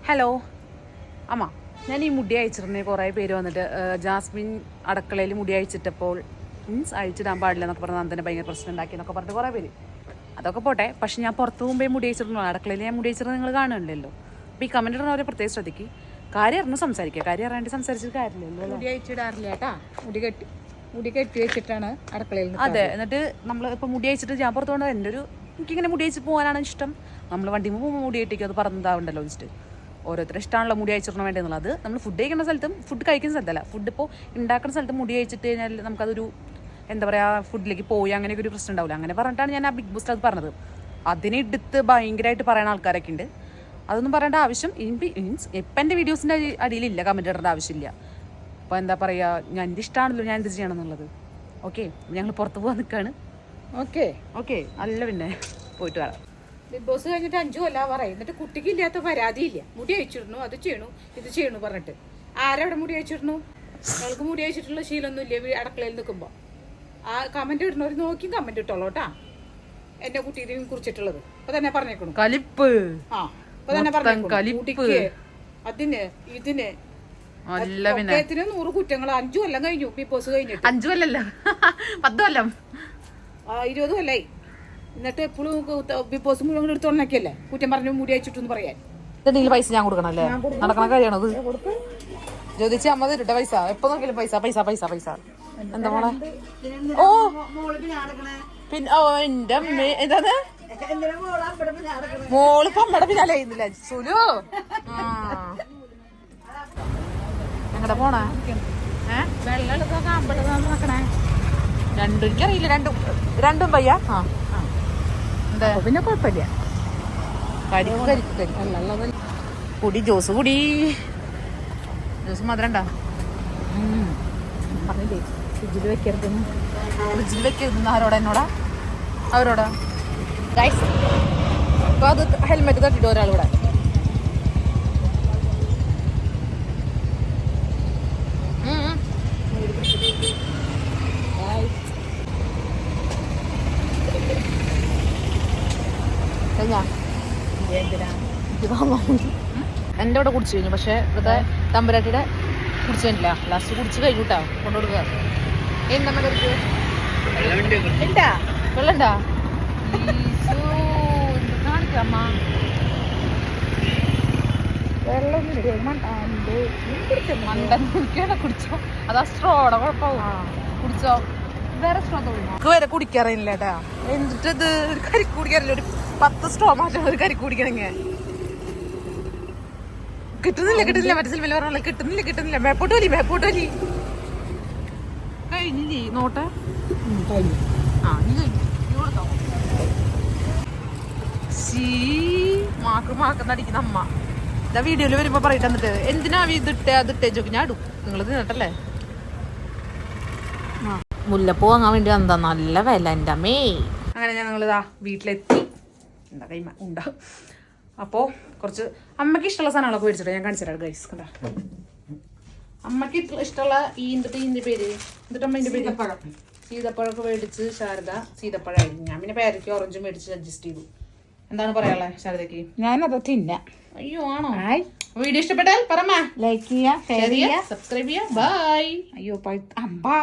Hello അമ്മ, ഞാൻ ഈ മുടി അയച്ചിരുന്നേ കുറേ പേര് വന്നിട്ട് ജാസ്മിൻ അടുക്കളയിൽ മുടി അയച്ചിട്ടപ്പോൾ മീൻസ് അയച്ചിടാൻ പാടില്ല എന്നൊക്കെ പറഞ്ഞ് നന്ദനെ ഭയങ്കര പ്രശ്നം ഉണ്ടാക്കി എന്നൊക്കെ പറഞ്ഞിട്ട് കുറേ പേര്. അതൊക്കെ പോട്ടെ, പക്ഷെ ഞാൻ പുറത്ത് മുമ്പേ മുടി അയച്ചിരുന്നു, അടുക്കളയിൽ ഞാൻ മുടി അയച്ചിരുന്നത് നിങ്ങൾ കാണുന്നില്ലല്ലോ. അപ്പോൾ ഈ കമൻറ്റ് ഇടുന്നവരെ പ്രത്യേകം ശ്രദ്ധിക്കും. കാര്യം അറിഞ്ഞ് സംസാരിക്കുക, കാര്യം അറിയാണ്ട് സംസാരിച്ചിട്ട് കാര്യമില്ലല്ലോ. മുടി അയച്ചിടാറില്ല കേട്ടാ, മുടി കെട്ടി വെച്ചിട്ടാണ് അടുക്കളയിൽ. അതെ, എന്നിട്ട് നമ്മൾ ഇപ്പോൾ മുടി അയച്ചിട്ട് ഞാൻ പുറത്ത് കൊണ്ടത് എൻ്റെ ഒരു എനിക്കിങ്ങനെ മുടി അയച്ച് പോകാനാണ് ഇഷ്ടം. നമ്മൾ വണ്ടി പോകുമ്പോൾ മുടി കെട്ടിക്കും, അത് പറഞ്ഞതാവുണ്ടല്ലോ വെച്ചിട്ട് ഓരോരുത്തരും ഇഷ്ടമാണല്ലോ മുടി അയച്ചിടണം വേണ്ടതെന്നുള്ളത്. അത് നമ്മൾ ഫുഡ് കഴിക്കുന്ന സ്ഥലത്തും ഫുഡ് കഴിക്കുന്ന സ്ഥലത്തല്ല, ഫുഡ് ഇപ്പോൾ ഉണ്ടാക്കുന്ന സ്ഥലത്ത് മുടി അയച്ചിട്ട് കഴിഞ്ഞാൽ നമുക്കതൊരു എന്താ പറയുക, ഫുഡിലേക്ക് പോയി അങ്ങനെയൊക്കെ ഒരു പ്രശ്നം ഉണ്ടാവില്ല. അങ്ങനെ പറഞ്ഞിട്ടാണ് ഞാൻ ആ ബിഗ് ബോസ്റ്റ് അത് പറഞ്ഞത്. അതിനെടുത്ത് ഭയങ്കരമായിട്ട് പറയുന്ന ആൾക്കാരൊക്കെ ഉണ്ട്. അതൊന്നും പറയേണ്ട ആവശ്യം മീൻസ് ഇപ്പം എൻ്റെ വീഡിയോസിൻ്റെ അടിയിലില്ല, കമൻറ്റ് ഇടേണ്ട ആവശ്യമില്ല. അപ്പോൾ എന്താ പറയുക, ഞാൻ എൻ്റെ ഇഷ്ടമാണല്ലോ ഞാൻ എന്ത് ചെയ്യണം എന്നുള്ളത്. ഓക്കെ, ഞങ്ങൾ പുറത്ത് പോകാൻ നിൽക്കുകയാണ്. ഓക്കെ അല്ല പിന്നെ പോയിട്ട് വരാം. ബിഗ് ബോസ് കഴിഞ്ഞിട്ട് 5 കൊല്ലം പറയും, എന്നിട്ട് കുട്ടിക്ക് ഇല്ലാത്ത പരാതിയില്ല. മുടി അയച്ചിരുന്നു, അത് ചെയ്യണു ഇത് ചെയ്യണു പറഞ്ഞിട്ട്. ആരവിടെ മുടി അയച്ചിരുന്നു? ഞങ്ങൾക്ക് മുടി അയച്ചിട്ടുള്ള ശീലമൊന്നും ഇല്ല. അടുക്കളയിൽ നിൽക്കുമ്പോൾ ആ കമന്റ് ഇടുന്നവർ നോക്കി കമന്റ് ഇട്ടോളൂ കേട്ടാ, എന്റെ കുട്ടീനെ കുറിച്ചിട്ടുള്ളത്. അപ്പൊ തന്നെ പറഞ്ഞേക്കണു കലിപ്പ്. അപ്പൊ തന്നെ പറഞ്ഞു കുട്ടിക്ക് അതിന് ഇതിന് 100 കുറ്റങ്ങൾ. 5 കൊല്ലം കഴിഞ്ഞു ബിഗ് ബോസ് കഴിഞ്ഞിട്ട്. 5 കൊല്ലല്ല 10 കൊല്ലം 20 കൊല്ലായി. എന്നിട്ട് എപ്പോഴും ബിഗ് ബോസ് മുഴുവൻ എടുത്തോണ്ടൊക്കെയല്ലേ കുറ്റം പറഞ്ഞു മുടി അയച്ചിട്ടെന്ന് പറയാൻ. പൈസ ഞാൻ കൊടുക്കണല്ലേ, നടക്കണ കാര്യമാണത്. ചോദിച്ചാൽ അമ്മ തരട്ടെ പൈസ, എപ്പോ നോക്കിയാലും പൈസ പൈസ പൈസ പൈസ. എന്താ മോളെ? ഓ പിന്നെ ഓ എന്റെ അമ്മ എന്താണ് മോളിപ്പോ അമ്മയുടെ പിന്നാലെ ആയിരുന്നില്ല സുലു. എങ്ങടെ പോണേ? എനിക്കറിയില്ല, രണ്ടും പയ്യ. പിന്നെ കുഴപ്പമില്ല. കുടി ജ്യൂസ് കുടി, ജ്യൂസ് മധുരം ഉണ്ടോ? പറഞ്ഞില്ലേ ഫ്രിഡ്ജിൽ വെക്കരുതെന്ന്. ഫ്രിഡ്ജിൽ വെക്കരുതെന്ന് ആരോടാ? എന്നോടാ? അവരോടാ? അപ്പൊ അത് ഹെൽമെറ്റ് തട്ടിട്ടോ ഒരാളിവിടെ. എൻ്റെ ഇവിടെ കുടിച്ചു കഴിഞ്ഞു, പക്ഷെ ഇവിടുത്തെ തമ്പുരാട്ടിയുടെ കുടിച്ചു കഴിഞ്ഞില്ല. ലാസ്റ്റ് കുടിച്ച് കഴിഞ്ഞിട്ടാ കൊണ്ടുകൊടുക്കുക. എന്താ വെള്ളണ്ടാ കാണിക്കാമ്മ? മണ്ടൻ കുടിക്കണ കുടിച്ചോ, അതാ സ്ട്രോടെ കുഴപ്പമാവും. കുടിച്ചോ, വേറെ സ്ട്രോ വരെ കുടിക്കാറില്ല കേട്ടാ. എന്നിട്ട് ഇത് ഒരു കരിക്ക് കുടിക്കാറില്ല, ഒരു 10 സ്ട്രോ മാറ്റം ഒരു കരിക്ക് കുടിക്കണെങ്കിൽ കിട്ടുന്നില്ല. മറ്റേ സിനിമയിൽ പറഞ്ഞ കിട്ടുന്നില്ല. മേപ്പോട്ട് വലി കഴിഞ്ഞില്ലേ നോട്ടെ. മാക്കുന്നടിക്കുന്ന അമ്മ ഇതാ വീഡിയോയിൽ വരുമ്പോ പറയിട്ട് എന്നിട്ട് എന്തിനാ ഇതിട്ടേ അതിട്ടേ ചോക്ക് ഞാൻ ഇടും. നിങ്ങൾ തിന്നട്ടല്ലേ? മുല്ലപ്പൂ വാങ്ങാൻ വേണ്ടി എന്താ നല്ല വില എൻ്റെ അമ്മേ. അങ്ങനെ ഞങ്ങളിതാ വീട്ടിലെത്തി. എന്താ കൈമ ഉണ്ടാ. അപ്പോൾ കുറച്ച് അമ്മയ്ക്ക് ഇഷ്ടമുള്ള സാധനങ്ങളൊക്കെ മേടിച്ചിട്ട് ഞാൻ കാണിച്ചു തരാം ഗൈസ്. കണ്ടാ അമ്മയ്ക്ക് ഇഷ്ടമുള്ള ഇതിന്റെ പേര് എന്നിട്ടമ്മ പേര് സീതപ്പഴമൊക്കെ മേടിച്ച് ശാരദ സീതപ്പഴമായിരുന്നു. ഞാൻ പിന്നെ പേരയ്ക്ക് ഓറഞ്ചും മേടിച്ച് അഡ്ജസ്റ്റ് ചെയ്തു. എന്താണ് പറയാനുള്ളത് ശാരദയ്ക്ക്? ഞാനത് തിന്നാം. അയ്യോ ആണോ? വീഡിയോ ഇഷ്ടപ്പെട്ടാൽ പറമ്മ ലൈക്ക് ചെയ്യുക, ഷെയർ ചെയ്യുക, സബ്സ്ക്രൈബ് ചെയ്യുക. ബൈ. അയ്യോ അമ്പാ